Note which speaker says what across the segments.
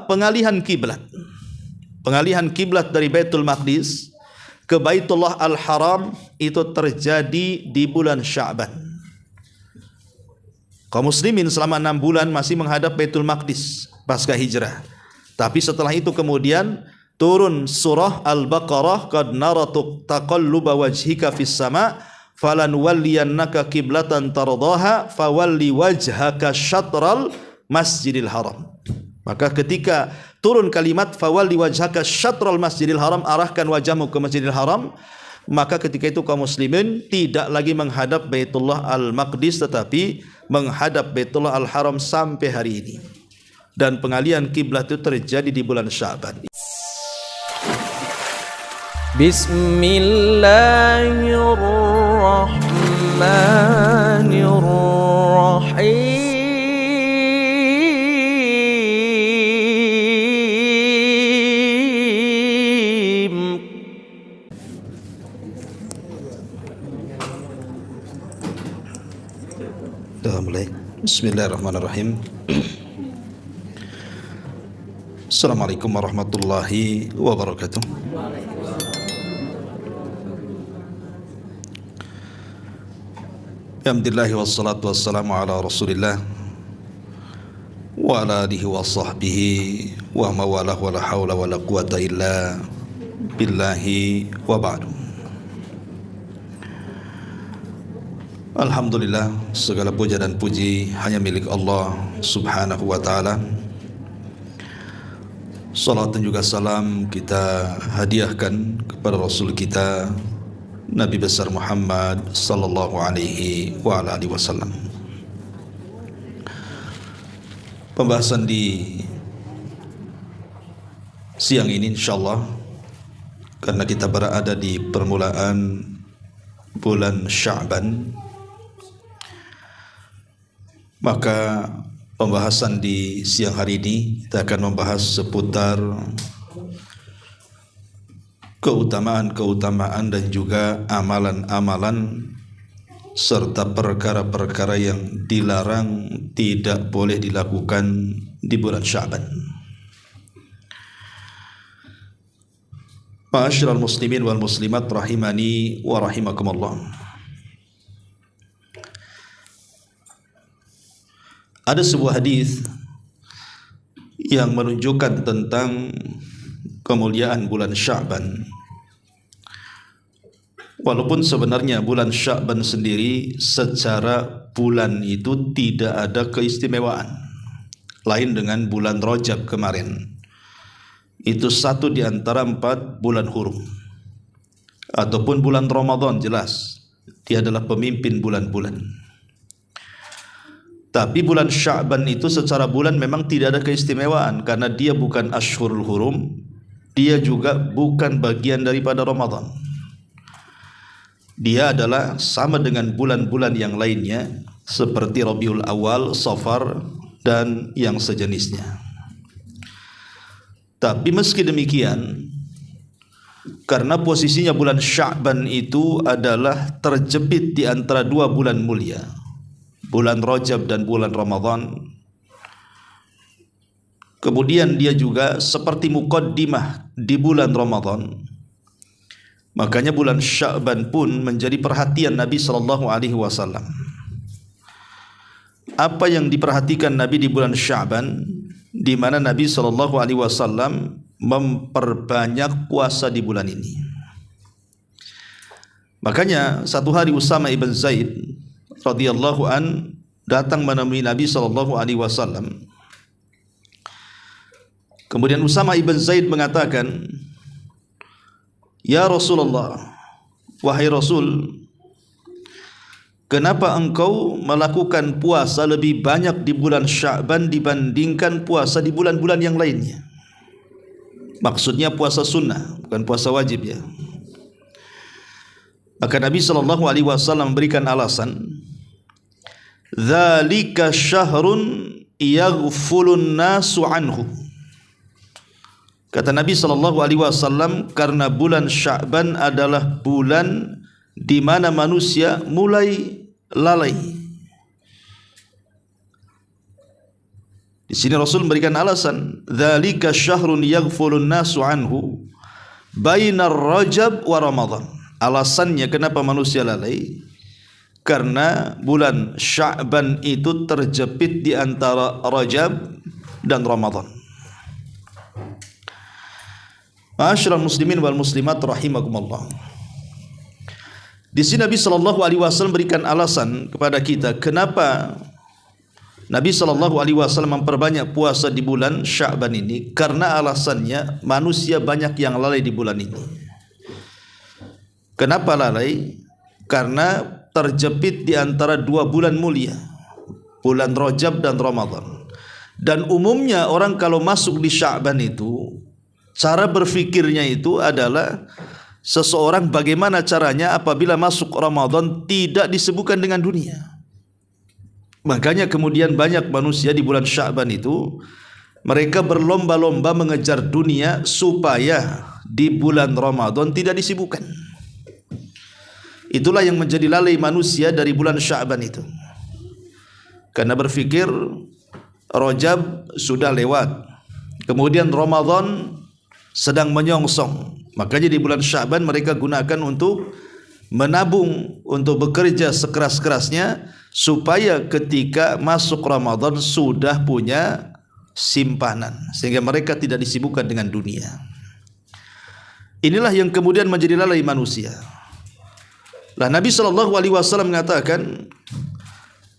Speaker 1: pengalihan kiblat. Pengalihan kiblat dari Baitul Maqdis ke Baitullah Al-Haram itu terjadi di bulan Sya'ban. Kaum muslimin selama 6 bulan masih menghadap Baitul Maqdis pasca hijrah. Tapi setelah itu kemudian turun surah Al-Baqarah, qad nara taqalluba wajhika fis sama' falanwalliyannaka qiblatan tardaha fawalli wajhaka syatral Masjidil Haram. Maka ketika turun kalimat fawalli wajhaka syatral Masjidil Haram, arahkan wajahmu ke Masjidil Haram, maka ketika itu kaum muslimin tidak lagi menghadap Baitullah Al-Maqdis tetapi menghadap Baitullah Al-Haram sampai hari ini. Dan pengalihan kiblat itu terjadi di bulan Sya'ban.
Speaker 2: Bismillahirrahmanirrahim.
Speaker 1: Bismillahirrahmanirrahim. Assalamualaikum warahmatullahi wabarakatuh. Alhamdulillah wassalatu wassalamu ala Rasulillah wa ala alihi wa sahbihi wa mawalah wa la hawla wa la quwata illa billahi wa ba'du. Alhamdulillah, segala puja dan puji hanya milik Allah subhanahu wa ta'ala. Salat dan juga salam kita hadiahkan kepada Rasul kita Nabi besar Muhammad sallallahu alaihi wa ala alihi wasallam. Pembahasan di siang ini insyaallah, karena kita berada di permulaan bulan Sya'ban, maka pembahasan di siang hari ini kita akan membahas seputar keutamaan-keutamaan dan juga amalan-amalan serta perkara-perkara yang dilarang tidak boleh dilakukan di bulan Sya'ban. Ma'asyiral muslimin wal muslimat rahimani wa rahimakumullah. Ada sebuah hadis yang menunjukkan tentang kemuliaan bulan Sya'ban. Walaupun sebenarnya bulan Sya'ban sendiri secara bulan itu tidak ada keistimewaan lain dengan bulan Rajab kemarin. Itu satu di antara 4 bulan hurum. Ataupun bulan Ramadan, jelas dia adalah pemimpin bulan-bulan. Tapi bulan Sya'ban itu secara bulan memang tidak ada keistimewaan, karena dia bukan Ashhurul Hurum, dia juga bukan bagian daripada Ramadan. Dia adalah sama dengan bulan-bulan yang lainnya seperti Rabiul Awal, Safar dan yang sejenisnya. Tapi meski demikian, karena posisinya bulan Sya'ban itu adalah terjepit di antara 2 bulan mulia, bulan Rajab dan bulan Ramadan. Kemudian dia juga seperti muqaddimah di bulan Ramadan. Makanya bulan Sya'ban pun menjadi perhatian Nabi sallallahu alaihi wasallam. Apa yang diperhatikan Nabi di bulan Sya'ban, di mana Nabi sallallahu alaihi wasallam memperbanyak puasa di bulan ini. Makanya satu hari Usama ibn Zaid radhiyallahu an datang menemui Nabi sallallahu alaihi wasallam. Kemudian Usama ibn Zaid mengatakan, "Ya Rasulullah, wahai Rasul, kenapa engkau melakukan puasa lebih banyak di bulan Sya'ban dibandingkan puasa di bulan-bulan yang lainnya?" Maksudnya puasa sunnah, bukan puasa wajib ya. Maka Nabi sallallahu alaihi wasallam memberikan alasan, "Dzalika syahrun yaghfulun nasu anhu." Kata Nabi sallallahu alaihi wasallam, karena bulan Sya'ban adalah bulan di mana manusia mulai lalai. Di sini Rasul memberikan alasan, dzalika syahrun yaghfulun nasu anhu bainar Rajab wa Ramadan. Alasannya kenapa manusia lalai, karena bulan Sya'ban itu terjepit di antara Rajab dan Ramadan. Ma'asyiral muslimin wal muslimat rahimakumullah. Di sini Nabi sallallahu alaihi wasallam berikan alasan kepada kita kenapa Nabi sallallahu alaihi wasallam memperbanyak puasa di bulan Sya'ban ini, karena alasannya manusia banyak yang lalai di bulan ini. Kenapa lalai? Karena terjepit di antara dua bulan mulia, bulan Rajab dan Ramadan. Dan umumnya orang kalau masuk di Sya'ban itu, cara berfikirnya itu adalah seseorang bagaimana caranya apabila masuk Ramadan tidak disibukkan dengan dunia. Makanya kemudian banyak manusia di bulan Sya'ban itu mereka berlomba-lomba mengejar dunia supaya di bulan Ramadan tidak disibukkan. Itulah yang menjadi lalai manusia dari bulan Sya'ban itu. Karena berpikir Rajab sudah lewat, kemudian Ramadan sedang menyongsong. Makanya di bulan Sya'ban mereka gunakan untuk menabung, untuk bekerja sekeras-kerasnya supaya ketika masuk Ramadan sudah punya simpanan, sehingga mereka tidak disibukkan dengan dunia. Inilah yang kemudian menjadi lalai manusia. Lah Nabi sallallahu alaihi wasallam mengatakan,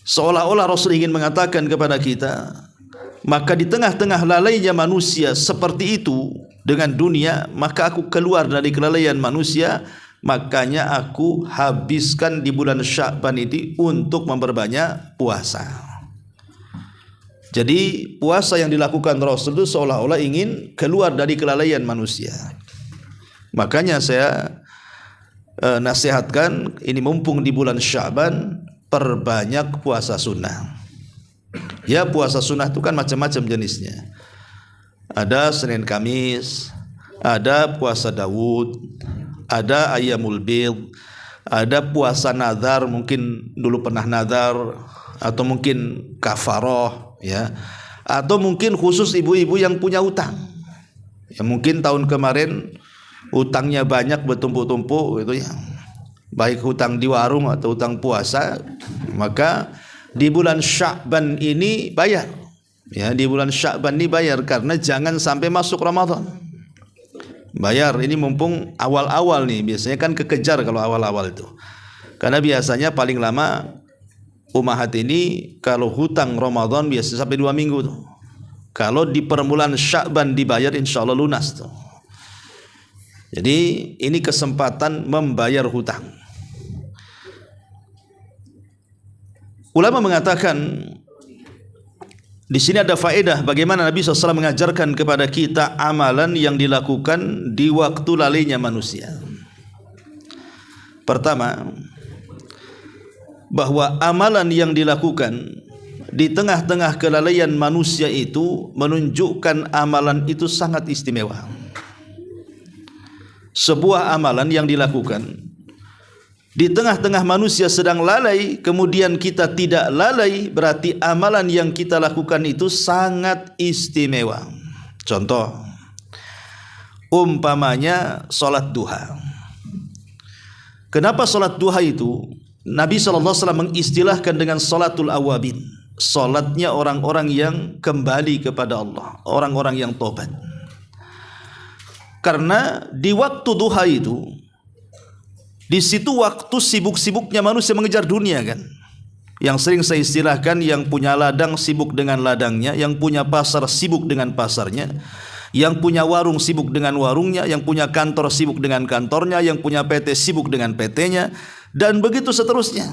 Speaker 1: seolah-olah Rasul ingin mengatakan kepada kita, maka di tengah-tengah lalainya manusia seperti itu dengan dunia, maka aku keluar dari kelalaian manusia, makanya aku habiskan di bulan Sya'ban ini untuk memperbanyak puasa. Jadi puasa yang dilakukan Rasul itu seolah-olah ingin keluar dari kelalaian manusia. Makanya saya nasihatkan, ini mumpung di bulan Sya'ban, perbanyak puasa sunnah. Ya, puasa sunnah itu kan macam-macam jenisnya. Ada Senin Kamis, ada puasa Daud, ada Ayyamul Bid, ada puasa nazar, mungkin dulu pernah nazar, atau mungkin kafaroh, ya, atau mungkin khusus ibu-ibu yang punya utang. Ya, mungkin tahun kemarin utangnya banyak bertumpuk-tumpuk gitu ya, baik hutang di warung atau hutang puasa, maka di bulan Sya'ban ini bayar. Ya, di bulan Sya'ban ini bayar, karena jangan sampai masuk Ramadan. Bayar ini mumpung awal-awal nih, biasanya kan kekejar kalau awal-awal itu. Karena biasanya paling lama umahat ini kalau hutang Ramadan biasa sampai 2 minggu tuh. Kalau di permulaan Sya'ban dibayar, insya Allah lunas tuh. Jadi ini kesempatan membayar hutang. Ulama mengatakan di sini ada faedah bagaimana Nabi SAW mengajarkan kepada kita amalan yang dilakukan di waktu lalainya manusia. Pertama, bahwa amalan yang dilakukan di tengah-tengah kelalaian manusia itu menunjukkan amalan itu sangat istimewa. Sebuah amalan yang dilakukan di tengah-tengah manusia sedang lalai, kemudian kita tidak lalai, berarti amalan yang kita lakukan itu sangat istimewa. Contoh, umpamanya sholat duha. Kenapa sholat duha itu Nabi SAW mengistilahkan dengan sholatul awabin, sholatnya orang-orang yang kembali kepada Allah, orang-orang yang tobat. Karena di waktu duha itu, di situ waktu sibuk-sibuknya manusia mengejar dunia kan. Yang sering saya istilahkan, yang punya ladang sibuk dengan ladangnya, yang punya pasar sibuk dengan pasarnya, yang punya warung sibuk dengan warungnya, yang punya kantor sibuk dengan kantornya, yang punya PT sibuk dengan PT-nya, dan begitu seterusnya.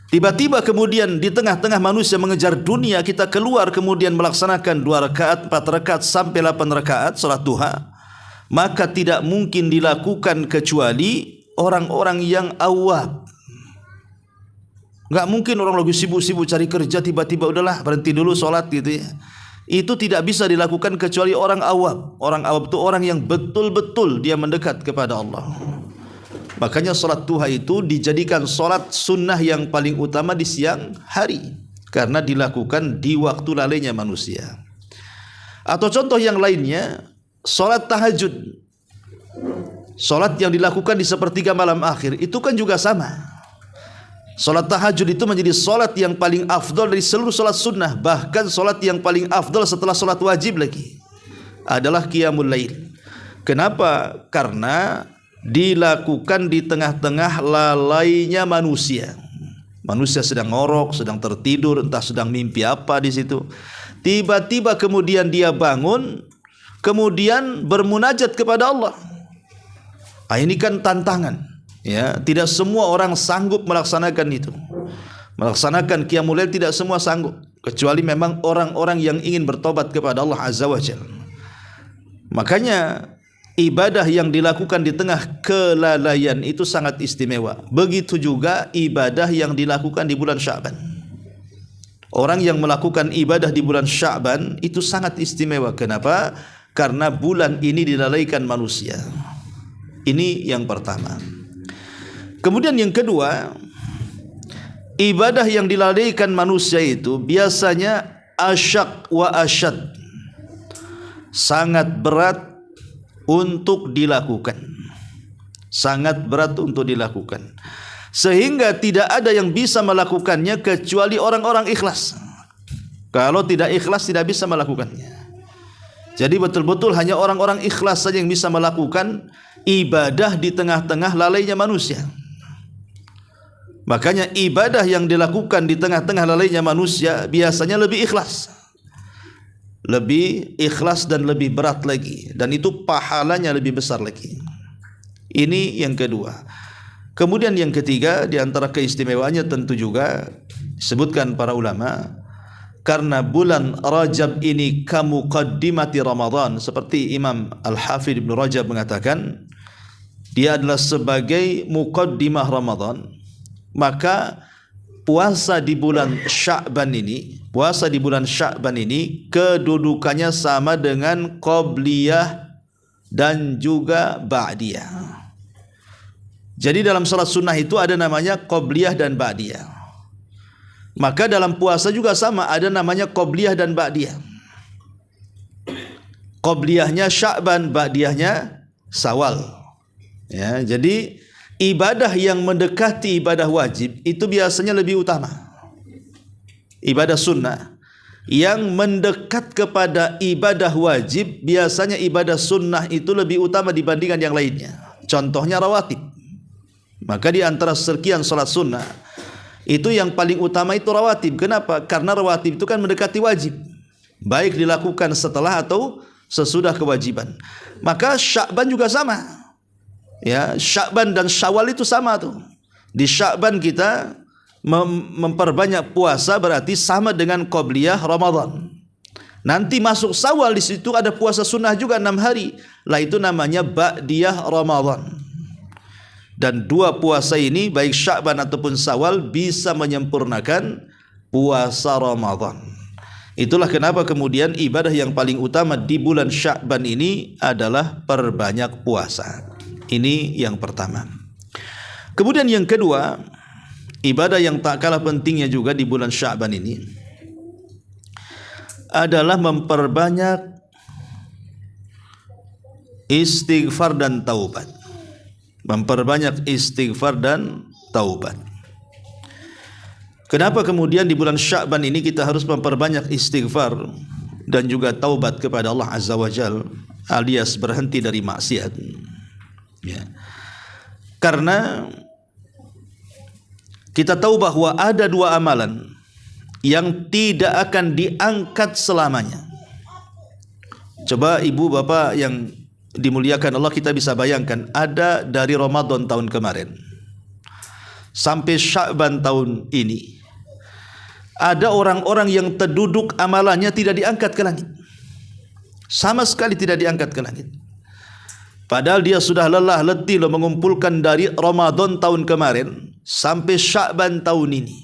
Speaker 1: Tiba-tiba kemudian di tengah-tengah manusia mengejar dunia, kita keluar kemudian melaksanakan 2 rakaat, 4 rakaat sampai 8 rakaat salat duha, maka tidak mungkin dilakukan kecuali orang-orang yang awam. Gak mungkin orang lagi sibuk-sibuk cari kerja tiba-tiba udahlah berhenti dulu sholat gitu ya. Itu tidak bisa dilakukan kecuali orang awam. Orang awam itu orang yang betul-betul dia mendekat kepada Allah. Makanya sholat duha itu dijadikan sholat sunnah yang paling utama di siang hari. karena dilakukan di waktu lalainya manusia. Atau contoh yang lainnya, salat tahajud. Salat yang dilakukan di sepertiga malam akhir itu kan juga sama. Salat tahajud itu menjadi salat yang paling afdal dari seluruh salat sunnah. Bahkan salat yang paling afdal setelah salat wajib lagi adalah qiyamul lail. Kenapa? Karena dilakukan di tengah-tengah lalainya manusia. Manusia sedang ngorok, sedang tertidur, entah sedang mimpi apa di situ. Tiba-tiba kemudian dia bangun, kemudian bermunajat kepada Allah. Ini kan tantangan, ya. Tidak semua orang sanggup melaksanakan itu. Melaksanakan qiyamul lail tidak semua sanggup, kecuali memang orang-orang yang ingin bertobat kepada Allah Azza wa Jalla. Makanya ibadah yang dilakukan di tengah kelalaian itu sangat istimewa. Begitu juga ibadah yang dilakukan di bulan Sya'ban. Orang yang melakukan ibadah di bulan Sya'ban itu sangat istimewa. Kenapa? Karena bulan ini dilalaikan manusia. Ini yang pertama. Kemudian yang kedua, ibadah yang dilalaikan manusia itu biasanya asyak wa asyad, sangat berat untuk dilakukan. Sangat berat untuk dilakukan. Sehingga tidak ada yang bisa melakukannya kecuali orang-orang ikhlas. Kalau tidak ikhlas tidak bisa melakukannya. Jadi betul-betul hanya orang-orang ikhlas saja yang bisa melakukan ibadah di tengah-tengah lalainya manusia. Makanya ibadah yang dilakukan di tengah-tengah lalainya manusia biasanya lebih ikhlas. Lebih ikhlas dan lebih berat lagi. Dan itu pahalanya lebih besar lagi. Ini yang kedua. Kemudian yang ketiga, di antara keistimewaannya tentu juga disebutkan para ulama, karena bulan Rajab ini kamuqaddimati Ramadan, seperti Imam Al-Hafidh Ibn Rajab mengatakan, dia adalah sebagai muqaddimah Ramadan. Maka puasa di bulan Sya'ban ini kedudukannya sama dengan qabliyah dan juga ba'diyah. Jadi dalam salat sunnah itu ada namanya qabliyah dan ba'diyah. Maka dalam puasa juga sama, ada namanya qabliyah dan ba'diyah. Qabliyahnya Sya'ban, ba'diyahnya Syawal. Ya, jadi ibadah yang mendekati ibadah wajib itu biasanya lebih utama. Ibadah sunnah yang mendekat kepada ibadah wajib, biasanya ibadah sunnah itu lebih utama dibandingkan yang lainnya. Contohnya rawatib. Maka di antara sekian salat sunnah itu yang paling utama itu rawatib. Kenapa? Karena rawatib itu kan mendekati wajib, baik dilakukan setelah atau sesudah kewajiban. Maka Sya'ban juga sama. Ya, Sya'ban dan Syawal itu sama tuh. Di Sya'ban kita memperbanyak puasa berarti sama dengan qabliyah Ramadan. Nanti masuk Syawal, di situ ada puasa sunnah juga 6 hari. Lah itu namanya ba'diyah Ramadan. Dan dua puasa ini baik Sya'ban ataupun Syawal bisa menyempurnakan puasa Ramadan. Itulah kenapa kemudian ibadah yang paling utama di bulan Sya'ban ini adalah perbanyak puasa. Ini yang pertama. Kemudian yang kedua, ibadah yang tak kalah pentingnya juga di bulan Sya'ban ini adalah memperbanyak istighfar dan taubat. Memperbanyak istighfar dan taubat. Kenapa kemudian di bulan Sya'ban ini kita harus memperbanyak istighfar dan juga taubat kepada Allah Azza wa Jalla, alias berhenti dari maksiat? Ya. Karena kita tahu bahwa ada dua amalan yang tidak akan diangkat selamanya. Coba ibu bapak yang dimuliakan Allah, kita bisa bayangkan, ada dari Ramadan tahun kemarin sampai Sya'ban tahun ini, ada orang-orang yang terduduk amalannya tidak diangkat ke langit, sama sekali tidak diangkat ke langit. Padahal dia sudah lelah letih mengumpulkan dari Ramadan tahun kemarin sampai Sya'ban tahun ini,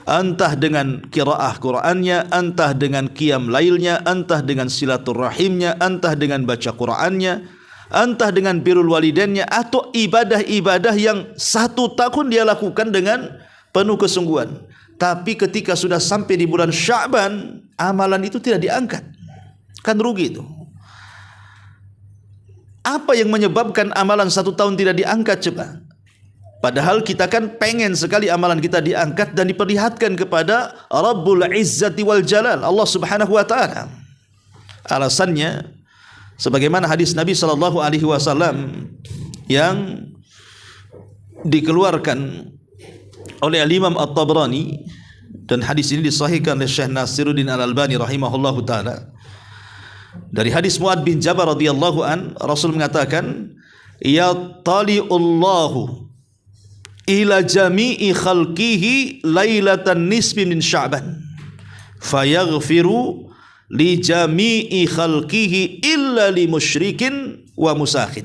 Speaker 1: entah dengan qiraah Qur'annya, entah dengan qiyam lailnya, entah dengan silaturahimnya, entah dengan baca Qur'annya, entah dengan birrul walidainnya, atau ibadah-ibadah yang 1 tahun dia lakukan dengan penuh kesungguhan. tapi ketika sudah sampai di bulan Sya'ban amalan itu tidak diangkat. Kan rugi itu. Apa yang menyebabkan amalan 1 tahun tidak diangkat coba? Padahal kita kan pengen sekali amalan kita diangkat dan diperlihatkan kepada Rabbul Izzati wal Jalal, Allah Subhanahu wa taala. Alasannya sebagaimana hadis Nabi sallallahu alaihi wasallam yang dikeluarkan oleh Imam At-Tabrani, dan hadis ini disahihkan oleh Syekh Nasiruddin Al-Albani rahimahullahu taala. Dari hadis Mu'ad bin Jabal radhiyallahu an, Rasul mengatakan, "Ya tali'ullahu ila jami'i khalqihi lailatan nisfi min Sya'ban fayaghfiru li jami'i khalqihi illa li musyrikin wa musakhin."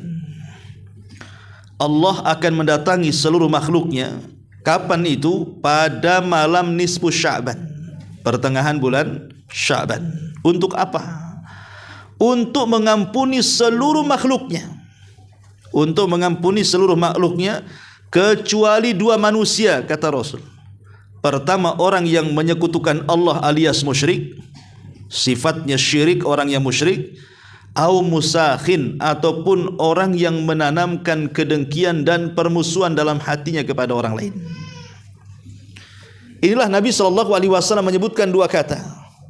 Speaker 1: Allah akan mendatangi seluruh makhluknya. Kapan itu? Pada malam nisfu Sya'ban, pertengahan bulan Sya'ban. Untuk apa? Untuk mengampuni seluruh makhluknya. Untuk mengampuni seluruh makhluknya kecuali 2 manusia, kata Rasul. Pertama, orang yang menyekutukan Allah alias musyrik, sifatnya syirik, orang yang musyrik, au musakhin, ataupun orang yang menanamkan kedengkian dan permusuhan dalam hatinya kepada orang lain. Inilah Nabi SAW menyebutkan 2 kata,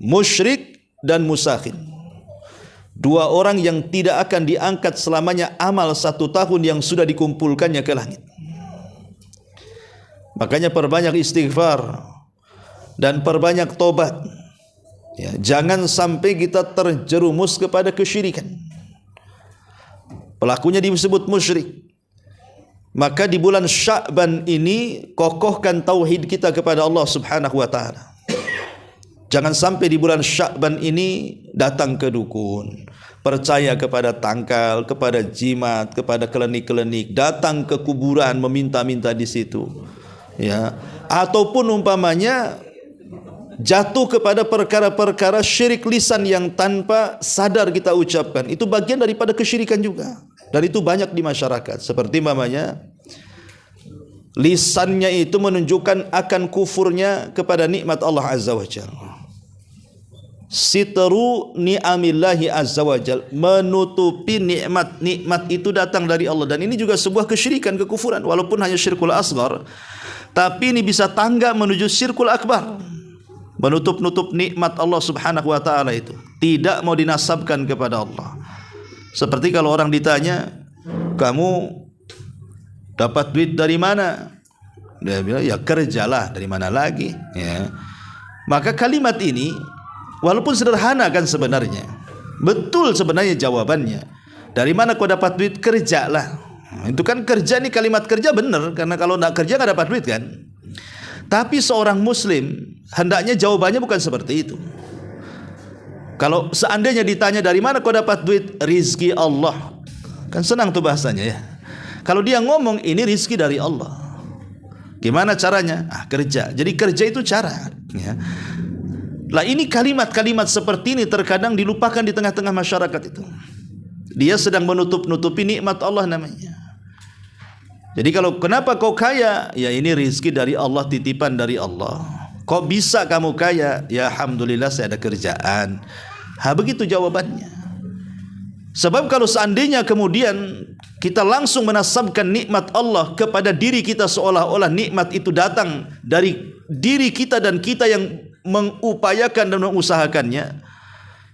Speaker 1: musyrik dan musakhin. 2 orang yang tidak akan diangkat selamanya amal 1 tahun yang sudah dikumpulkannya ke langit. Makanya perbanyak istighfar dan perbanyak tobat. Ya, jangan sampai kita terjerumus kepada kesyirikan. Pelakunya disebut musyrik. Maka di bulan Sya'ban ini kokohkan tauhid kita kepada Allah Subhanahu wa taala. Jangan sampai di bulan Sya'ban ini datang ke dukun, percaya kepada tangkal, kepada jimat, kepada klinik-klinik, datang ke kuburan meminta-minta di situ. Ya, ataupun umpamanya jatuh kepada perkara-perkara syirik lisan yang tanpa sadar kita ucapkan. Itu bagian daripada kesyirikan juga. Dan itu banyak di masyarakat. Seperti umpamanya lisannya itu menunjukkan akan kufurnya kepada nikmat Allah Azza wa Jalla. Sitru ni'amillahi azza wajal, menutupi nikmat itu datang dari Allah. Dan ini juga sebuah kesyirikan, kekufuran, walaupun hanya syirkul asghar, tapi ini bisa tangga menuju syirkul akbar. Menutup-nutup nikmat Allah Subhanahu wa taala itu tidak mau dinasabkan kepada Allah. Seperti kalau orang ditanya, "Kamu dapat duit dari mana?" Dia bilang, "Ya kerjalah, dari mana lagi?" Ya. Maka kalimat ini walaupun sederhana kan sebenarnya, betul sebenarnya jawabannya. Dari mana kau dapat duit? Kerjalah. Itu kan kerja, nih kalimat kerja benar, karena kalau tidak kerja nggak dapat duit kan. Tapi seorang muslim hendaknya jawabannya bukan seperti itu. Kalau seandainya ditanya dari mana kau dapat duit, rizki Allah, kan senang tuh bahasanya ya. Kalau dia ngomong ini rizki dari Allah, gimana caranya? Kerja. Jadi kerja itu cara ya. Lah ini kalimat-kalimat seperti ini terkadang dilupakan di tengah-tengah masyarakat itu. Dia sedang menutup-nutupi nikmat Allah namanya. Jadi kalau kenapa kau kaya? Ya ini rizki dari Allah, titipan dari Allah. Kok bisa kamu kaya? Ya alhamdulillah saya ada kerjaan. Begitu jawabannya. Sebab kalau seandainya kemudian kita langsung menasabkan nikmat Allah kepada diri kita, seolah-olah nikmat itu datang dari diri kita dan kita yang mengupayakan dan mengusahakannya,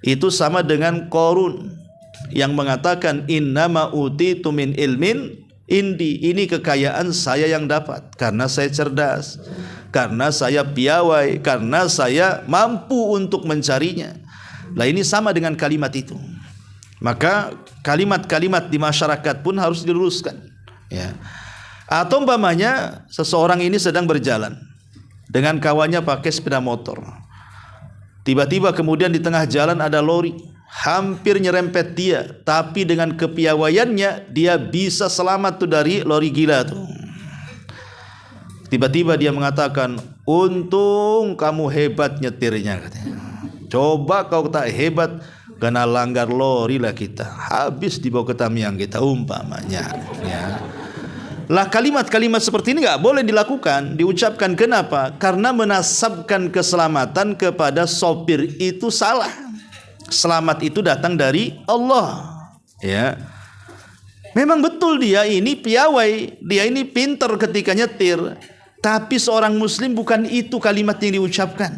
Speaker 1: itu sama dengan Qarun yang mengatakan innama utitu min ilmin indi, ini kekayaan saya yang dapat karena saya cerdas, karena saya piawai, karena saya mampu untuk mencarinya. Lah ini sama dengan kalimat itu. Maka kalimat-kalimat di masyarakat pun harus diluruskan ya. Atau umpamanya seseorang ini sedang berjalan dengan kawannya pakai sepeda motor. Tiba-tiba kemudian di tengah jalan ada lori, hampir nyerempet dia, tapi dengan kepiawaiannya dia bisa selamat tuh dari lori gila tuh. Tiba-tiba dia mengatakan, untung kamu hebat nyetirnya katanya. Coba kau tak hebat, kena langgar lori lah kita, habis dibawa ke Tamiang kita umpamanya ya. Lah kalimat-kalimat seperti ini nggak boleh dilakukan, diucapkan. Kenapa? Karena menasabkan keselamatan kepada sopir itu salah. Selamat itu datang dari Allah. Ya, memang betul dia ini piawai, dia ini pintar ketika nyetir. Tapi seorang muslim bukan itu kalimat yang diucapkan.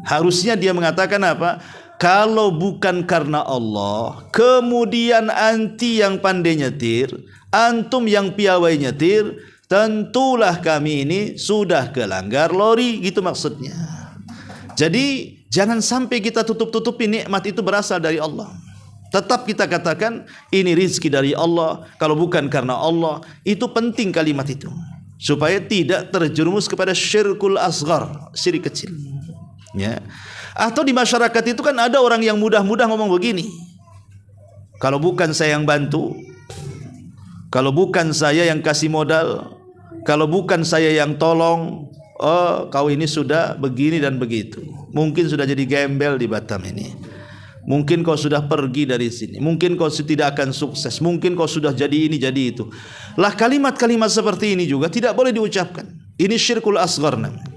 Speaker 1: Harusnya dia mengatakan apa? Kalau bukan karena Allah, kemudian anti yang pandai nyetir, antum yang piawai nyetir, tentulah kami ini sudah kelanggar lori, gitu maksudnya. Jadi jangan sampai kita tutup-tutupi nikmat itu berasal dari Allah. Tetap kita katakan ini rizki dari Allah. Kalau bukan karena Allah, itu penting kalimat itu, supaya tidak terjerumus kepada syirkul asghar, syirik kecil. Ya. Atau di masyarakat itu kan ada orang yang mudah-mudah ngomong begini, kalau bukan saya yang bantu, kalau bukan saya yang kasih modal, kalau bukan saya yang tolong, oh kau ini sudah begini dan begitu. Mungkin sudah jadi gembel di Batam ini, mungkin kau sudah pergi dari sini, mungkin kau tidak akan sukses, mungkin kau sudah jadi ini jadi itu. Lah kalimat-kalimat seperti ini juga tidak boleh diucapkan. Ini syirkul asghar namanya.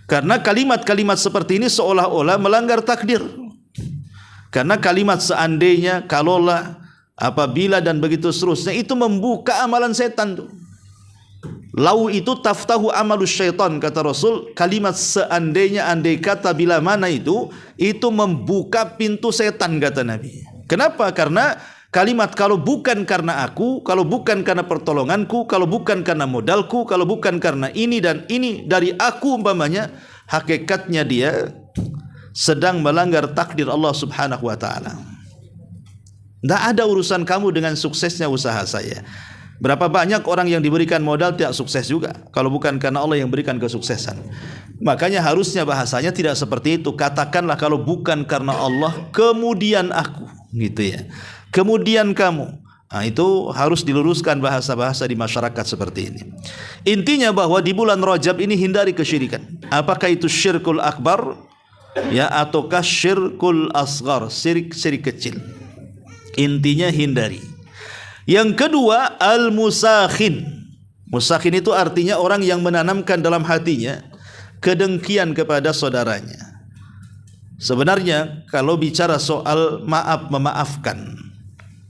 Speaker 1: Karena kalimat-kalimat seperti ini seolah-olah melanggar takdir. Karena kalimat seandainya, kalaulah, apabila dan begitu seterusnya, itu membuka amalan setan tuh. Lau itu taftahu amalus syaitan, kata Rasul. Kalimat seandainya, andai kata, bila mana itu membuka pintu setan, kata Nabi. Kenapa? Karena kalimat kalau bukan karena aku, kalau bukan karena pertolonganku, kalau bukan karena modalku, kalau bukan karena ini dan ini dari aku umpamanya, hakikatnya dia sedang melanggar takdir Allah Subhanahu wa taala. Tidak ada urusan kamu dengan suksesnya usaha saya. Berapa banyak orang yang diberikan modal tidak sukses juga, kalau bukan karena Allah yang berikan kesuksesan. Makanya harusnya bahasanya tidak seperti itu. Katakanlah kalau bukan karena Allah, kemudian aku, gitu ya. Kemudian kamu. Nah, itu harus diluruskan bahasa-bahasa di masyarakat seperti ini. Intinya bahwa di bulan Rajab ini hindari kesyirikan. Apakah itu syirkul akbar, ya, ataukah syirkul asghar, syirik kecil. Intinya hindari. Yang kedua, al-musakhin. Musakhin itu artinya orang yang menanamkan dalam hatinya kedengkian kepada saudaranya. Sebenarnya kalau bicara soal maaf memaafkan,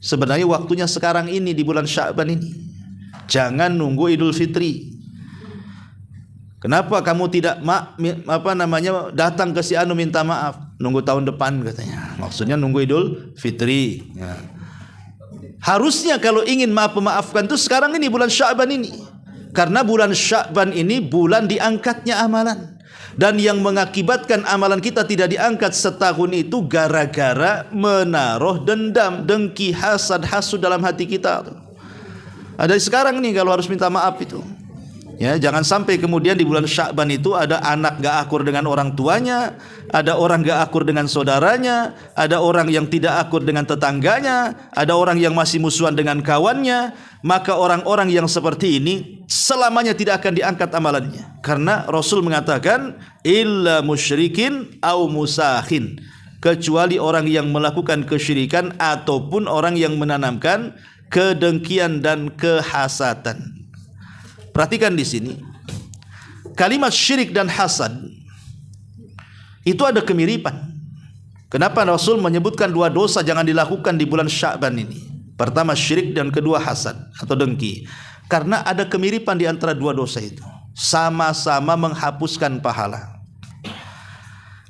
Speaker 1: sebenarnya waktunya sekarang ini di bulan Sya'ban ini. Jangan nunggu Idul Fitri. Kenapa kamu tidak datang ke si anu minta maaf? Nunggu tahun depan katanya. Maksudnya nunggu Idul Fitri. Ya. Harusnya kalau ingin memaafkan itu sekarang ini bulan Sya'ban ini. Karena bulan Sya'ban ini bulan diangkatnya amalan. Dan yang mengakibatkan amalan kita tidak diangkat setahun itu gara-gara menaruh dendam, dengki, hasad, hasud dalam hati kita. Ada sekarang nih kalau harus minta maaf itu. Ya, jangan sampai kemudian di bulan Sya'ban itu ada anak gak akur dengan orang tuanya, ada orang gak akur dengan saudaranya, ada orang yang tidak akur dengan tetangganya, ada orang yang masih musuhan dengan kawannya. Maka orang-orang yang seperti ini selamanya tidak akan diangkat amalannya. Karena Rasul mengatakan illa musyrikin au musakhin, kecuali orang yang melakukan kesyirikan ataupun orang yang menanamkan kedengkian dan kehasatan. Perhatikan di sini, kalimat syirik dan hasad itu ada kemiripan. Kenapa Rasul menyebutkan dua dosa jangan dilakukan di bulan Sya'ban ini? Pertama syirik dan kedua hasad atau dengki. Karena ada kemiripan di antara dua dosa itu. Sama-sama menghapuskan pahala.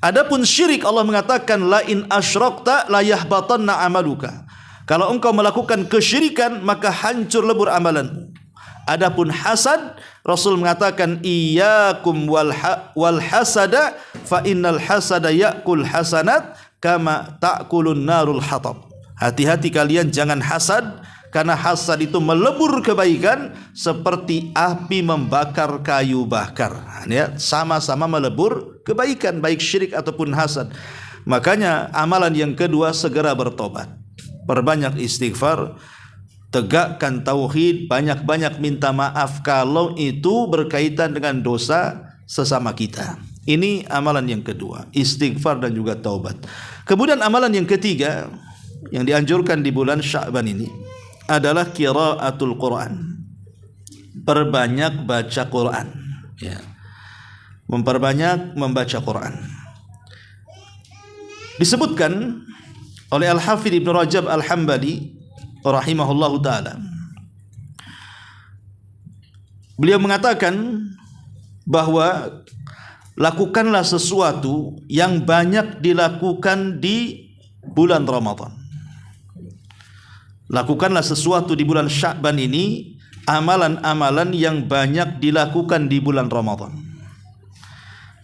Speaker 1: Adapun syirik, Allah mengatakan la in asyrakta la yahbatanna amaluka. Kalau engkau melakukan kesyirikan maka hancur lebur amalanmu. Adapun hasad, Rasul mengatakan iyyakum wal hasada fa innal hasada ya'kul hasanat kama ta'kulun narul hatab. Hati-hati kalian jangan hasad, karena hasad itu melebur kebaikan seperti api membakar kayu bakar. Ya, sama-sama melebur kebaikan, baik syirik ataupun hasad. Makanya amalan yang kedua, segera bertobat, perbanyak istighfar, tegakkan tauhid, banyak-banyak minta maaf kalau itu berkaitan dengan dosa sesama kita. Ini amalan yang kedua, istighfar dan juga taubat. Kemudian amalan yang ketiga yang dianjurkan di bulan Sya'ban ini adalah qiraatul Quran. perbanyak baca Quran, ya. Memperbanyak membaca Quran. Disebutkan oleh Al-Hafidz Ibnu Rajab Al-Hambali rahimahullahu taala. Beliau mengatakan bahwa lakukanlah sesuatu yang banyak dilakukan di bulan Ramadan. Lakukanlah sesuatu di bulan Sya'ban ini, amalan-amalan yang banyak dilakukan di bulan Ramadan.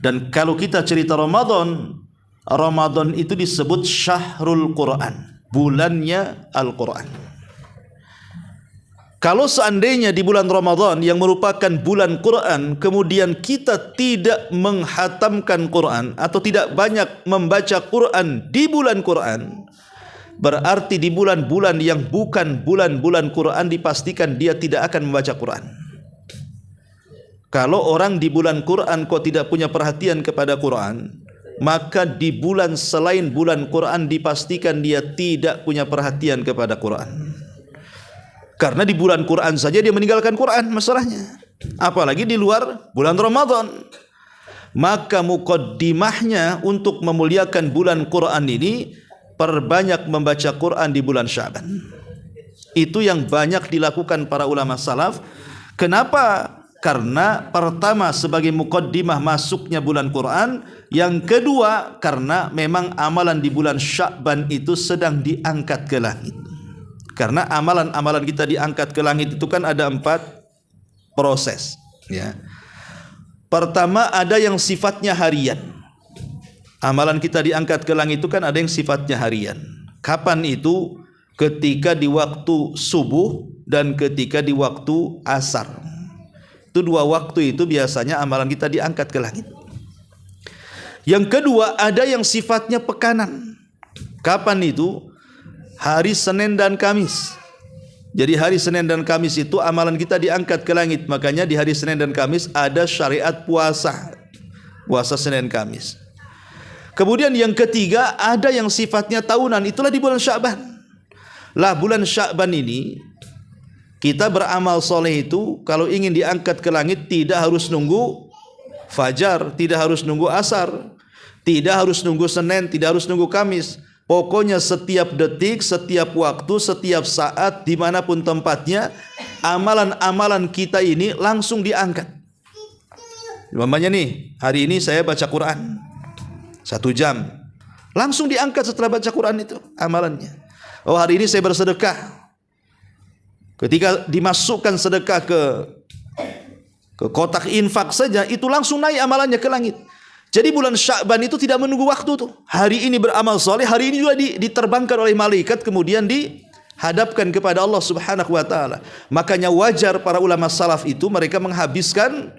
Speaker 1: Dan kalau kita cerita Ramadan itu disebut Syahrul Quran, bulannya Al-Quran. Kalau seandainya di bulan Ramadan yang merupakan bulan Quran, kemudian kita tidak menghatamkan Quran atau tidak banyak membaca Quran di bulan Quran, berarti di bulan-bulan yang bukan bulan-bulan Quran dipastikan dia tidak akan membaca Quran. Kalau orang di bulan Quran kok tidak punya perhatian kepada Quran, maka di bulan selain bulan Quran dipastikan dia tidak punya perhatian kepada Quran. Karena di bulan Quran saja dia meninggalkan Quran masalahnya, apalagi di luar bulan Ramadan. Maka muqaddimahnya untuk memuliakan bulan Quran ini, perbanyak membaca Quran di bulan Sya'ban. Itu yang banyak dilakukan para ulama salaf. Kenapa? Karena pertama sebagai muqaddimah masuknya bulan Quran, yang kedua karena memang amalan di bulan Sya'ban itu sedang diangkat ke langit. Karena amalan-amalan kita diangkat ke langit itu kan ada 4 proses, ya. Pertama ada yang sifatnya harian. Amalan kita diangkat ke langit itu kan ada yang sifatnya harian. Kapan itu? Ketika di waktu subuh dan ketika di waktu asar. Itu 2 waktu itu biasanya amalan kita diangkat ke langit. Yang kedua ada yang sifatnya pekanan. Kapan itu? Hari Senin dan Kamis. Jadi hari Senin dan Kamis itu amalan kita diangkat ke langit. Makanya di hari Senin dan Kamis ada syariat puasa. Puasa Senin Kamis. Kemudian yang ketiga ada yang sifatnya tahunan. Itulah di bulan Sya'ban. Lah bulan Sya'ban ini kita beramal soleh itu kalau ingin diangkat ke langit tidak harus nunggu fajar, tidak harus nunggu asar, tidak harus nunggu Senin, tidak harus nunggu Kamis. Pokoknya setiap detik, setiap waktu, setiap saat, dimanapun tempatnya, amalan-amalan kita ini langsung diangkat. Umpamanya nih, hari ini saya baca Quran 1 jam, langsung diangkat setelah baca Quran itu amalannya. Oh, hari ini saya bersedekah. Ketika dimasukkan sedekah ke kotak infak saja, itu langsung naik amalannya ke langit. Jadi bulan Sya'ban itu tidak menunggu waktu tuh. Hari ini beramal soleh, hari ini juga diterbangkan oleh malaikat, kemudian dihadapkan kepada Allah Subhanahu wa taala. Makanya wajar para ulama salaf itu mereka menghabiskan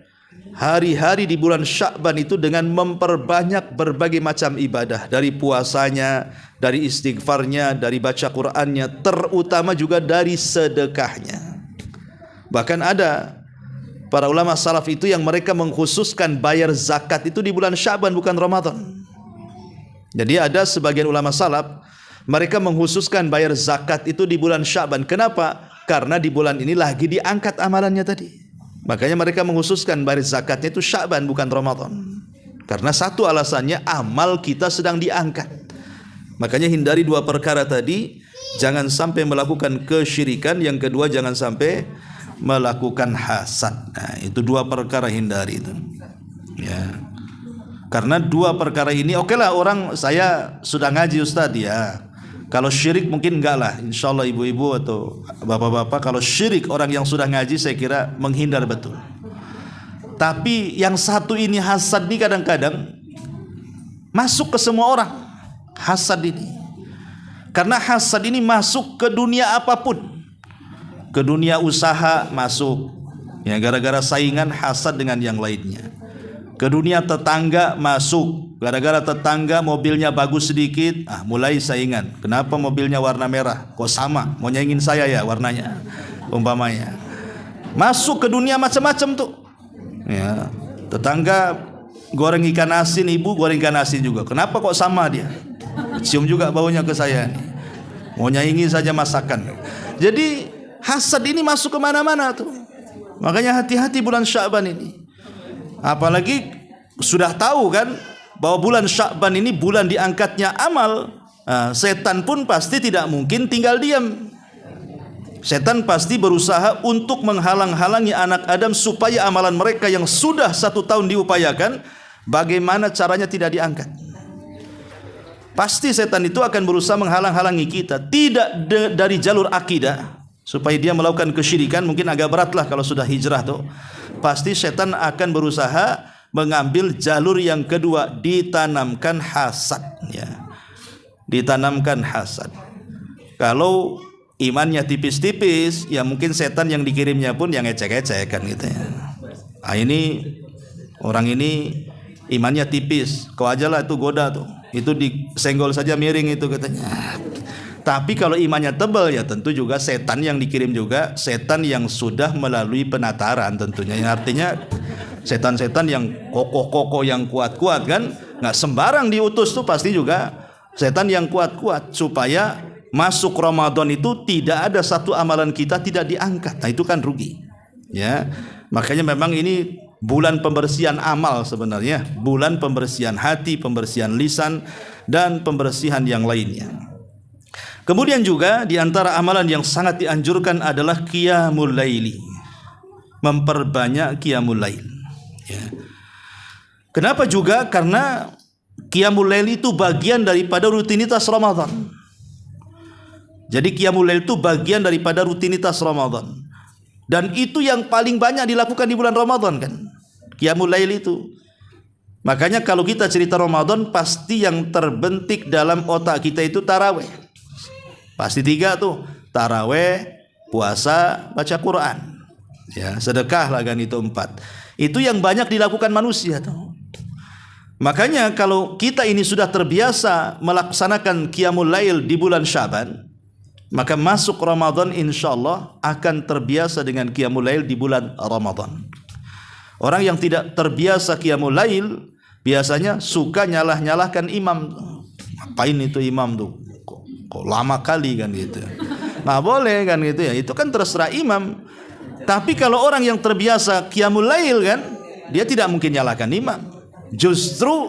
Speaker 1: hari-hari di bulan Sya'ban itu dengan memperbanyak berbagai macam ibadah, dari puasanya, dari istighfarnya, dari baca Qur'annya, terutama juga dari sedekahnya. Bahkan ada para ulama salaf itu yang mereka mengkhususkan bayar zakat itu di bulan Sya'ban bukan Ramadan. Jadi ada sebagian ulama salaf mereka mengkhususkan bayar zakat itu di bulan Sya'ban. Kenapa? Karena di bulan ini lagi diangkat amalannya tadi. Makanya mereka mengkhususkan bayar zakatnya itu Sya'ban bukan Ramadan. Karena satu alasannya amal kita sedang diangkat. Makanya hindari 2 perkara tadi, jangan sampai melakukan kesyirikan, yang kedua jangan sampai melakukan hasad. Nah, itu 2 perkara hindari itu. Ya. Karena 2 perkara ini, oke lah orang saya sudah ngaji Ustadz ya. Kalau syirik mungkin enggak lah. Insyaallah ibu-ibu atau bapak-bapak kalau syirik orang yang sudah ngaji saya kira menghindar betul. Tapi yang satu ini hasad ini kadang-kadang masuk ke semua orang. Hasad ini. Karena hasad ini masuk ke dunia apapun. Ke dunia usaha masuk, ya, gara-gara saingan hasad dengan yang lainnya. Ke dunia tetangga masuk, gara-gara tetangga mobilnya bagus sedikit, mulai saingan. Kenapa mobilnya warna merah? Kok sama? Mau nyaingin saya ya warnanya, umpamanya. Masuk ke dunia macam-macam tuh. Ya, tetangga goreng ikan asin, ibu goreng ikan asin juga. Kenapa kok sama dia? Cium juga baunya ke saya nih. Mau nyaingin saja masakan. Jadi hasad ini masuk kemana-mana tuh. Makanya hati-hati bulan Sya'ban ini. Apalagi sudah tahu kan bahwa bulan Sya'ban ini bulan diangkatnya amal. Setan pun pasti tidak mungkin tinggal diam. Setan pasti berusaha untuk menghalang-halangi anak Adam supaya amalan mereka yang sudah 1 tahun diupayakan, bagaimana caranya tidak diangkat. Pasti setan itu akan berusaha menghalang-halangi kita, tidak dari jalur akidah, supaya dia melakukan kesyirikan. Mungkin agak berat lah kalau sudah hijrah tuh. Pasti setan akan berusaha mengambil jalur yang kedua, ditanamkan hasad, ya. Ditanamkan hasad. Kalau imannya tipis-tipis, ya mungkin setan yang dikirimnya pun yang ecek-ecek kan gitu ya. Ini orang ini imannya tipis, kau aja lah itu goda tuh. Itu disenggol saja miring itu katanya. Tapi kalau imannya tebal, ya tentu juga setan yang dikirim juga setan yang sudah melalui penataran tentunya. Yang artinya setan-setan yang kokoh-kokoh, yang kuat-kuat kan, nggak sembarang diutus tuh, pasti juga setan yang kuat-kuat supaya masuk Ramadan itu tidak ada satu amalan kita tidak diangkat. Nah itu kan rugi, ya. Makanya memang ini bulan pembersihan amal sebenarnya, bulan pembersihan hati, pembersihan lisan, dan pembersihan yang lainnya. Kemudian juga di antara amalan yang sangat dianjurkan adalah qiyamul laili, memperbanyak qiyamul lail, ya. Kenapa juga? Karena qiyamul lail itu bagian daripada rutinitas Ramadan. Jadi qiyamul lail itu bagian daripada rutinitas Ramadan. Dan itu yang paling banyak dilakukan di bulan Ramadan kan, qiyamul lail itu. Makanya kalau kita cerita Ramadan, pasti yang terbentik dalam otak kita itu taraweh. Pasti 3 tuh, taraweh, puasa, baca Quran, ya, sedekah lah kan, itu 4. Itu yang banyak dilakukan manusia tuh. Makanya kalau kita ini sudah terbiasa melaksanakan qiyamul lail di bulan Sya'ban, maka masuk Ramadan insyaallah akan terbiasa dengan qiyamul lail di bulan Ramadan. Orang yang tidak terbiasa qiyamul lail biasanya suka nyalah-nyalahkan imam. Ngapain itu imam tuh? Kok lama kali kan gitu. Nah boleh kan gitu ya. Itu kan terserah imam. Tapi kalau orang yang terbiasa qiyamul lail kan, dia tidak mungkin nyalahkan imam. Justru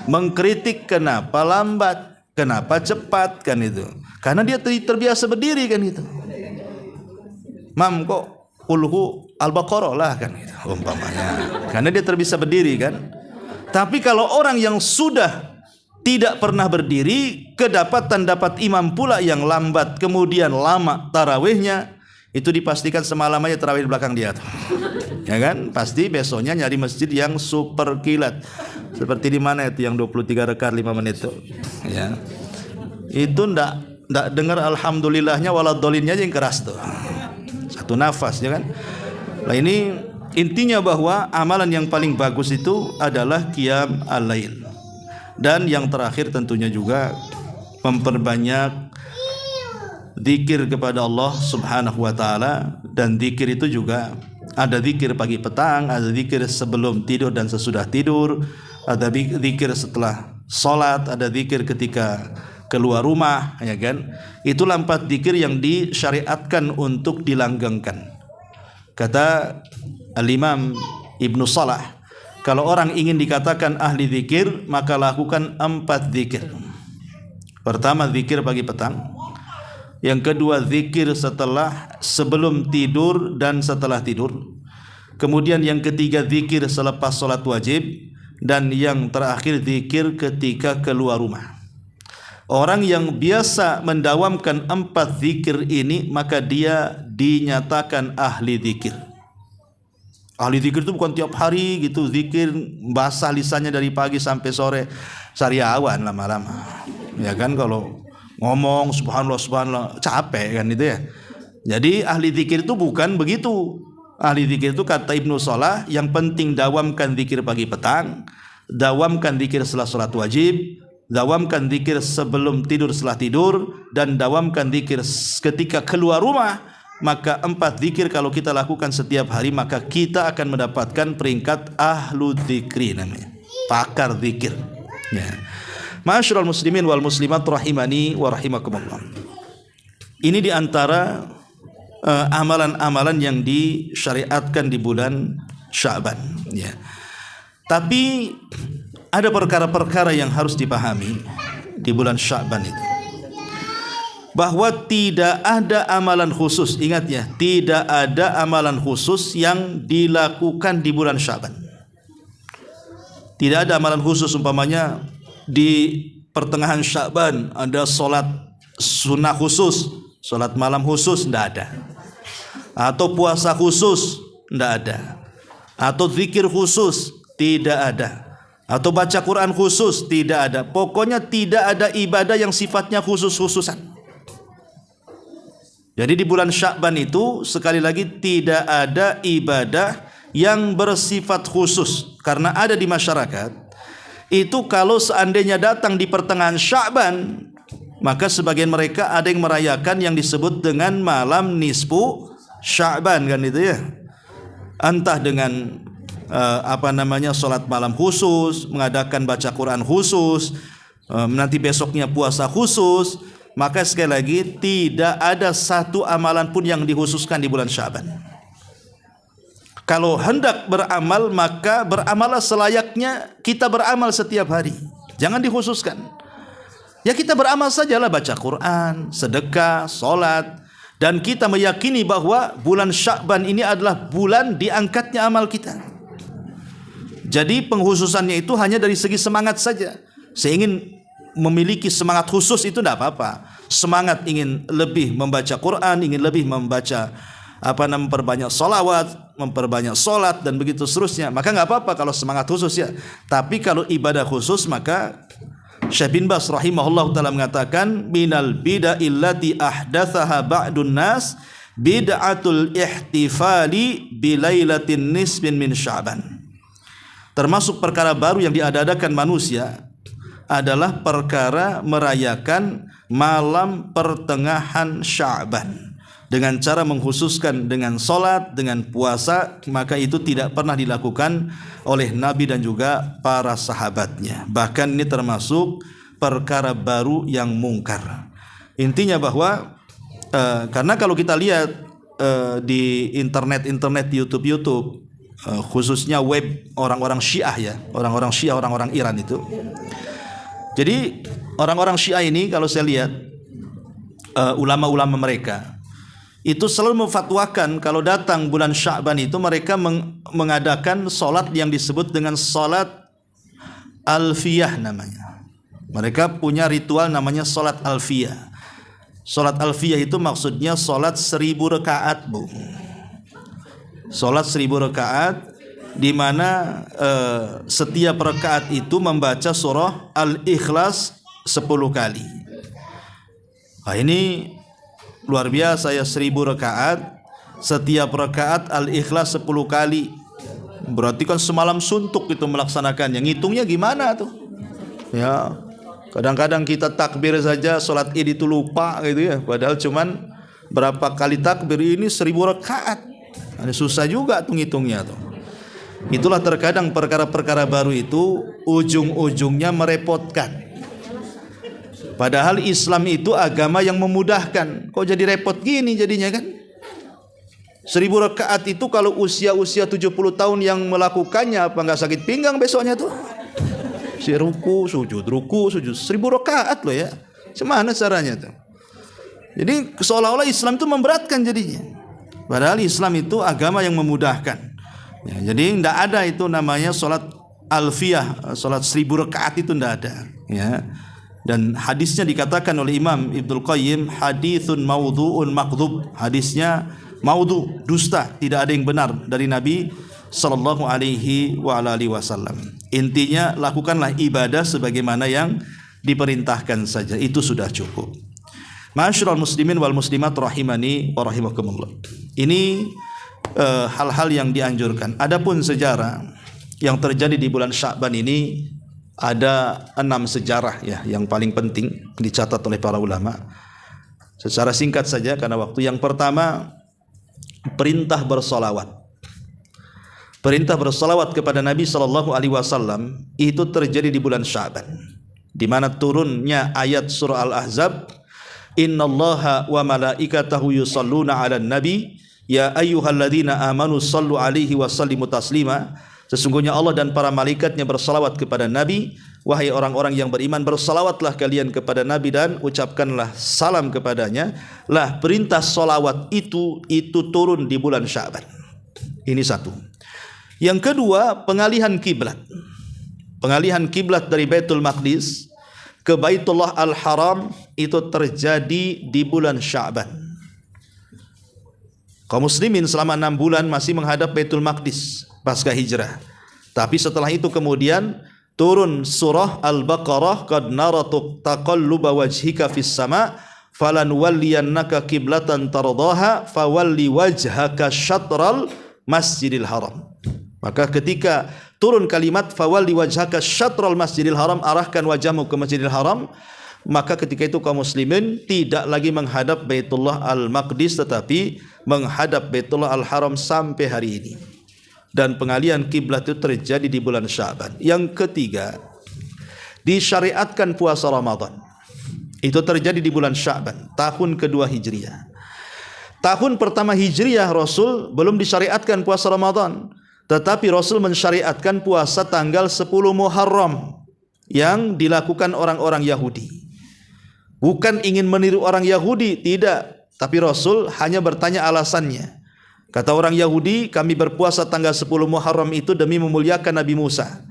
Speaker 1: mengkritik kenapa lambat, kenapa cepat kan itu. Karena dia terbiasa berdiri kan itu. Mam kok kulhu al-baqarah lah kan gitu, umpamanya. Karena dia terbiasa berdiri kan. Tapi kalau orang yang sudah tidak pernah berdiri, kedapatan dapat imam pula yang lambat, kemudian lama tarawihnya, itu dipastikan semalam aja tarawih di belakang dia tuh. Ya kan? Pasti besoknya nyari masjid yang super kilat. Seperti di mana itu yang 23 rakaat 5 menit tuh. Ya. Itu ndak dengar alhamdulillahnya waladdolinnya aja yang keras tuh. Satu nafas ya kan. Nah ini intinya bahwa amalan yang paling bagus itu adalah qiyam al-lail. Dan yang terakhir tentunya juga memperbanyak zikir kepada Allah Subhanahu wa taala. Dan zikir itu juga ada zikir pagi petang, ada zikir sebelum tidur dan sesudah tidur, ada zikir setelah salat, ada zikir ketika keluar rumah, ya kan? Itulah 4 zikir yang disyariatkan untuk dilanggengkan. Kata Al-Imam Ibnu Salah, kalau orang ingin dikatakan ahli zikir, maka lakukan 4 zikir. Pertama zikir pagi petang, yang kedua zikir sebelum tidur dan setelah tidur, kemudian yang ketiga zikir selepas sholat wajib, dan yang terakhir zikir ketika keluar rumah. Orang yang biasa mendawamkan 4 zikir ini, maka dia dinyatakan ahli zikir. Ahli zikir itu bukan tiap hari gitu zikir basah lisannya dari pagi sampai sore, sariawan lama-lama. Ya kan, kalau ngomong subhanallah subhanallah capek kan itu ya. Jadi ahli zikir itu bukan begitu. Ahli zikir itu kata Ibnu Salah, yang penting dawamkan zikir pagi petang, dawamkan zikir setelah salat wajib, dawamkan zikir sebelum tidur setelah tidur, dan dawamkan zikir ketika keluar rumah. Maka 4 zikir kalau kita lakukan setiap hari, maka kita akan mendapatkan peringkat ahlu dzikri namanya, pakar zikir ya. Ma'asyiral muslimin wal muslimat rahimani wa rahimakumullah. Ini diantara amalan-amalan yang disyariatkan di bulan Sya'ban, ya. Tapi ada perkara-perkara yang harus dipahami di bulan Sya'ban itu, bahwa tidak ada amalan khusus. Ingat ya, tidak ada amalan khusus yang dilakukan di bulan Sya'ban. Tidak ada amalan khusus, umpamanya di pertengahan Sya'ban ada sholat sunnah khusus, sholat malam khusus, tidak ada. Atau puasa khusus, tidak ada. Atau zikir khusus, tidak ada. Atau baca Quran khusus, tidak ada. Pokoknya tidak ada ibadah yang sifatnya khusus-khususan. Jadi di bulan Sya'ban itu sekali lagi tidak ada ibadah yang bersifat khusus. Karena ada di masyarakat itu, kalau seandainya datang di pertengahan Sya'ban, maka sebagian mereka ada yang merayakan yang disebut dengan malam nisfu Sya'ban, kan itu ya. Entah dengan sholat malam khusus, mengadakan baca Quran khusus, nanti besoknya puasa khusus. Maka sekali lagi tidak ada satu amalan pun yang dikhususkan di bulan Sya'ban. Kalau hendak beramal, maka beramallah selayaknya kita beramal setiap hari, jangan dikhususkan. Ya kita beramal sajalah, baca Quran, sedekah, sholat. Dan kita meyakini bahwa bulan Sya'ban ini adalah bulan diangkatnya amal kita. Jadi penghususannya itu hanya dari segi semangat saja. Saya ingin memiliki semangat khusus itu tidak apa-apa. Semangat ingin lebih membaca Quran, ingin lebih membaca memperbanyak sholawat, memperbanyak sholat, dan begitu seterusnya, maka nggak apa-apa kalau semangat khusus ya. Tapi kalau ibadah khusus, maka Syekh bin Baz rahimahullah ta'ala mengatakan, minal bid'ah illati ahdatsaha ba'dun nas bid'atul ihtifali bilailatin nisbin min Sya'ban. Termasuk perkara baru yang diadakan manusia adalah perkara merayakan malam pertengahan Sya'ban dengan cara mengkhususkan dengan sholat, dengan puasa. Maka itu tidak pernah dilakukan oleh Nabi dan juga para sahabatnya. Bahkan ini termasuk perkara baru yang mungkar. Intinya bahwa karena kalau kita lihat di internet, YouTube, khususnya web orang-orang Syiah ya, orang-orang Syiah, orang-orang Iran itu. Jadi orang-orang Syiah ini kalau saya lihat ulama-ulama mereka itu selalu memfatwakan kalau datang bulan Sya'ban itu mereka mengadakan sholat yang disebut dengan sholat alfiyah namanya. Mereka punya ritual namanya sholat alfiyah. Sholat alfiyah itu maksudnya sholat 1000 rakaat, Bu. Sholat 1000 rakaat di mana setiap rakaat itu membaca surah Al-Ikhlas 10 kali. Nah, ini luar biasa ya, 1000 rakaat, setiap rakaat Al-Ikhlas 10 kali. Berarti kan semalam suntuk itu melaksanakannya. Ngitungnya gimana tuh? Ya, kadang-kadang kita takbir saja sholat Id itu lupa gitu ya. Padahal cuman berapa kali takbir, ini 1000 rakaat. Ini susah juga tuh ngitungnya tuh. Itulah terkadang perkara-perkara baru itu ujung-ujungnya merepotkan. Padahal Islam itu agama yang memudahkan. Kok jadi repot gini jadinya kan? 1000 rakaat itu kalau usia-usia 70 tahun yang melakukannya, apa nggak sakit pinggang besoknya tuh? Si ruku, sujud, 1000 rakaat loh ya. Gimana caranya tuh? Jadi seolah-olah Islam itu memberatkan jadinya. Padahal Islam itu agama yang memudahkan. Ya, jadi tidak ada itu namanya sholat alfiyah, sholat 1000 rakaat itu tidak ada. Ya. Dan hadisnya dikatakan oleh Imam Ibnul Qayyim, haditsun maudhu'un makdzub. Hadisnya maudhu, dusta, tidak ada yang benar dari Nabi sallallahu alaihi wasallam. Intinya lakukanlah ibadah sebagaimana yang diperintahkan saja, itu sudah cukup. Ma'asyiral muslimin wal muslimat rahimani wa rahimakumullah. Ini hal-hal yang dianjurkan. Adapun sejarah yang terjadi di bulan Sya'ban ini, ada 6 sejarah ya yang paling penting dicatat oleh para ulama. Secara singkat saja karena waktu. Yang pertama, perintah bersolawat. Perintah bersolawat kepada Nabi sallallahu alaihi wasallam itu terjadi di bulan Sya'ban, di mana turunnya ayat surah Al-Ahzab, Innallaha wa malaikatahu yusalluna 'alan nabi ya ayyuhalladzina amanu sallu 'alaihi wa sallimu taslima. Sesungguhnya Allah dan para malaikatnya bersalawat kepada Nabi. Wahai orang-orang yang beriman, bersalawatlah kalian kepada Nabi dan ucapkanlah salam kepadanya. Lah perintah salawat itu turun di bulan Sya'ban. Ini satu. Yang kedua, pengalihan kiblat. Pengalihan kiblat dari Baitul Maqdis ke Baitullah Al-Haram itu terjadi di bulan Sya'ban. Kaum muslimin selama 6 bulan masih menghadap Baitul Maqdis pasca hijrah. Tapi setelah itu kemudian turun surah Al-Baqarah, qad nara taqalluba wajhika fis sama' falanwalliyannaka qiblatan tardaha fawalli wajhaka syatral Masjidil Haram. Maka ketika turun kalimat fawalli wajhaka syatral Masjidil Haram, arahkan wajahmu ke Masjidil Haram, maka ketika itu kaum muslimin tidak lagi menghadap Baitullah Al-Maqdis tetapi menghadap Baitullah Al-Haram sampai hari ini. Dan pengalihan kiblat itu terjadi di bulan Sya'ban. Yang ketiga, disyariatkan puasa Ramadan. Itu terjadi di bulan Sya'ban, tahun kedua Hijriah. Tahun pertama Hijriah Rasul belum disyariatkan puasa Ramadan, tetapi Rasul mensyariatkan puasa tanggal 10 Muharram yang dilakukan orang-orang Yahudi. Bukan ingin meniru orang Yahudi, tidak, tapi Rasul hanya bertanya alasannya. Kata orang Yahudi, kami berpuasa tanggal 10 Muharram itu demi memuliakan Nabi Musa.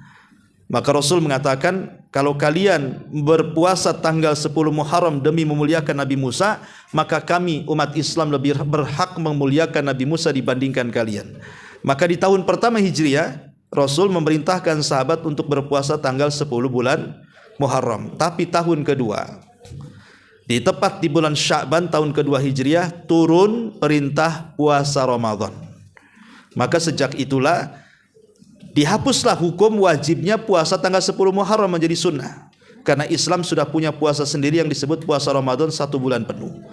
Speaker 1: Maka Rasul mengatakan, kalau kalian berpuasa tanggal 10 Muharram demi memuliakan Nabi Musa, maka kami umat Islam lebih berhak memuliakan Nabi Musa dibandingkan kalian. Maka di tahun pertama Hijriah, Rasul memerintahkan sahabat untuk berpuasa tanggal 10 bulan Muharram. Tapi tahun kedua, di tepat di bulan Sya'ban tahun kedua Hijriah, turun perintah puasa Ramadan. Maka sejak itulah dihapuslah hukum wajibnya puasa tanggal 10 Muharram menjadi sunnah. Karena Islam sudah punya puasa sendiri yang disebut puasa Ramadan 1 bulan penuh.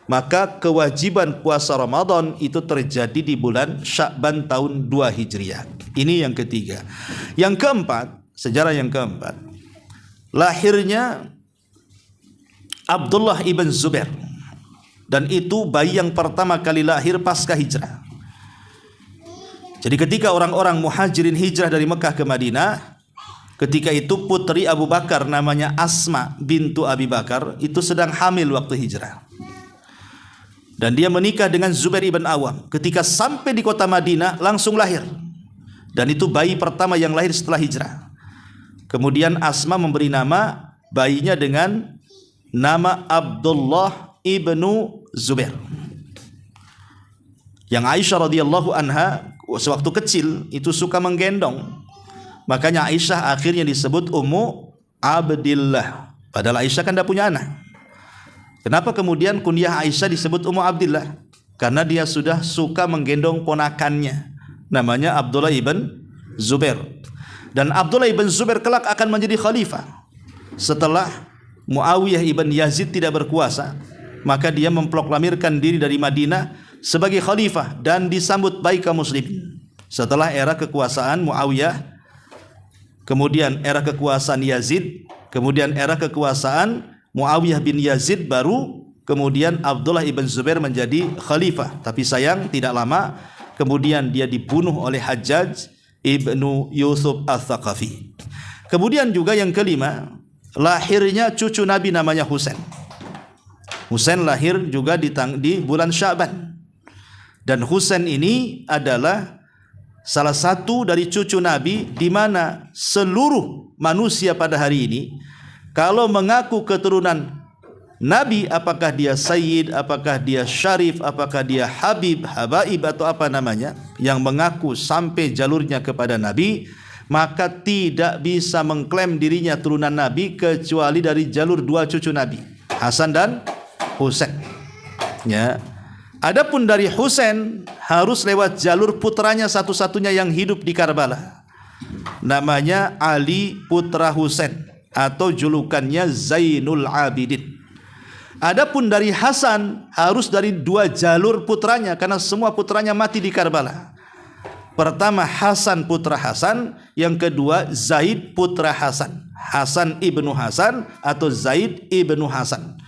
Speaker 1: Maka kewajiban puasa Ramadan itu terjadi di bulan Sya'ban tahun 2 Hijriah. Ini yang ketiga. Yang keempat, sejarah yang keempat, lahirnya Abdullah ibn Zubair. Dan itu bayi yang pertama kali lahir pasca hijrah. Jadi ketika orang-orang muhajirin hijrah dari Mekah ke Madinah, ketika itu putri Abu Bakar namanya Asma bintu Abi Bakar itu sedang hamil waktu hijrah. Dan dia menikah dengan Zubair ibn Awam. Ketika sampai di kota Madinah langsung lahir. Dan itu bayi pertama yang lahir setelah hijrah. Kemudian Asma memberi nama bayinya dengan nama Abdullah ibnu Zubair. Yang Aisyah radhiyallahu anha sewaktu kecil itu suka menggendong. Makanya Aisyah akhirnya disebut Ummu Abdillah. Padahal Aisyah kan tidak punya anak. Kenapa kemudian kunyah Aisyah disebut Ummu Abdillah? Karena dia sudah suka menggendong ponakannya, namanya Abdullah ibn Zubair. Dan Abdullah ibn Zubair kelak akan menjadi khalifah setelah Muawiyah ibn Yazid tidak berkuasa. Maka dia memproklamirkan diri dari Madinah sebagai khalifah dan disambut baik kaum muslimin. Setelah era kekuasaan Muawiyah, kemudian era kekuasaan Yazid, kemudian era kekuasaan Muawiyah bin Yazid, baru kemudian Abdullah ibn Zubair menjadi khalifah. Tapi sayang tidak lama kemudian dia dibunuh oleh Hajjaj ibnu Yusuf al-Thaqafi. Kemudian juga yang kelima, lahirnya cucu Nabi namanya Husain. Husain lahir juga di bulan Sya'ban. Dan Husain ini adalah salah satu dari cucu Nabi, di mana seluruh manusia pada hari ini kalau mengaku keturunan Nabi, apakah dia Sayyid, apakah dia Syarif, apakah dia Habib, Habaib atau apa namanya, yang mengaku sampai jalurnya kepada Nabi, maka tidak bisa mengklaim dirinya turunan Nabi kecuali dari jalur dua cucu Nabi, Hasan dan Husain. Ya. Adapun dari Husain harus lewat jalur putranya satu-satunya yang hidup di Karbala, namanya Ali putra Husain atau julukannya Zainul Abidin. Adapun dari Hasan harus dari dua jalur putranya, karena semua putranya mati di Karbala. Pertama Hasan putra Hasan, yang kedua Zaid putra Hasan, Hasan ibnu Hasan atau Zaid ibnu Hasan.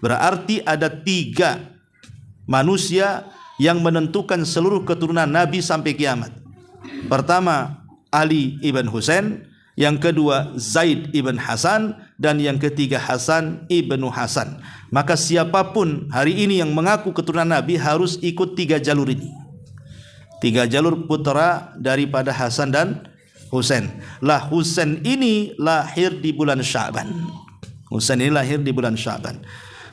Speaker 1: Berarti ada 3 manusia yang menentukan seluruh keturunan Nabi sampai kiamat. Pertama, Ali ibn Husain, yang kedua Zaid ibn Hasan, dan yang ketiga Hasan ibnu Hasan. Maka siapapun hari ini yang mengaku keturunan Nabi harus ikut 3 jalur ini. 3 jalur putra daripada Hasan dan Husain. Lah Husain ini lahir di bulan Sya'ban. Husain ini lahir di bulan Sya'ban.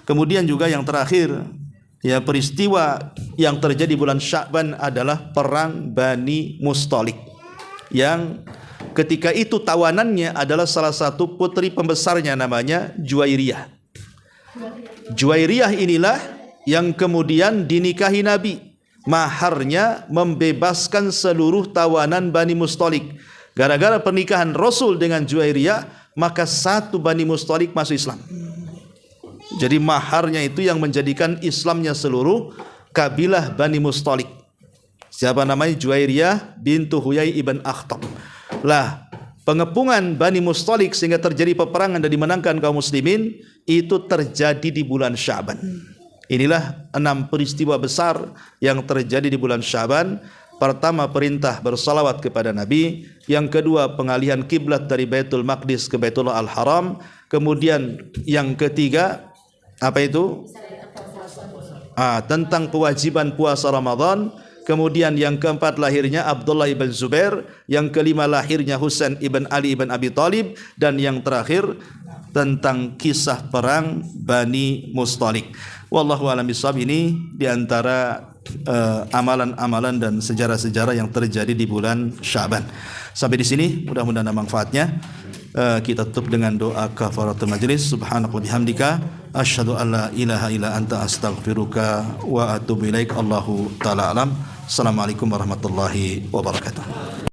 Speaker 1: Kemudian juga yang terakhir, ya, peristiwa yang terjadi bulan Sya'ban adalah perang Bani Mustalik, yang ketika itu tawanannya adalah salah satu putri pembesarnya namanya Juwairiyah. Juwairiyah inilah yang kemudian dinikahi Nabi. Maharnya membebaskan seluruh tawanan Bani Mustalik. Gara-gara pernikahan Rasul dengan Juwairiyah, maka satu Bani Mustalik masuk Islam. Jadi maharnya itu yang menjadikan Islamnya seluruh kabilah Bani Mustalik. Siapa namanya? Juwairiyah bintu Huyai ibn Akhtab. Lah, pengepungan Bani Mustalik sehingga terjadi peperangan dan dimenangkan kaum muslimin itu terjadi di bulan Sya'ban. Inilah 6 peristiwa besar yang terjadi di bulan Sya'ban. Pertama, perintah bersalawat kepada Nabi. Yang kedua, pengalihan kiblat dari Baitul Maqdis ke Baitullah Al-Haram. Kemudian yang ketiga, apa itu? Tentang kewajiban puasa Ramadan. Kemudian yang keempat, lahirnya Abdullah ibn Zubair. Yang kelima, lahirnya Husain ibn Ali ibn Abi Thalib. Dan yang terakhir, tentang kisah perang Bani Mustalik. Wallahu a'lam bishawab. Ini diantara amalan-amalan dan sejarah-sejarah yang terjadi di bulan Sya'ban. Sampai di sini, mudah-mudahan ada manfaatnya. Kita tutup dengan doa kafaratul majlis. Subhanaka wa bihamdika asyhadu an la ilaha illa anta astaghfiruka wa atubu ilaik. Allahu ta'ala alam. Assalamualaikum warahmatullahi wabarakatuh.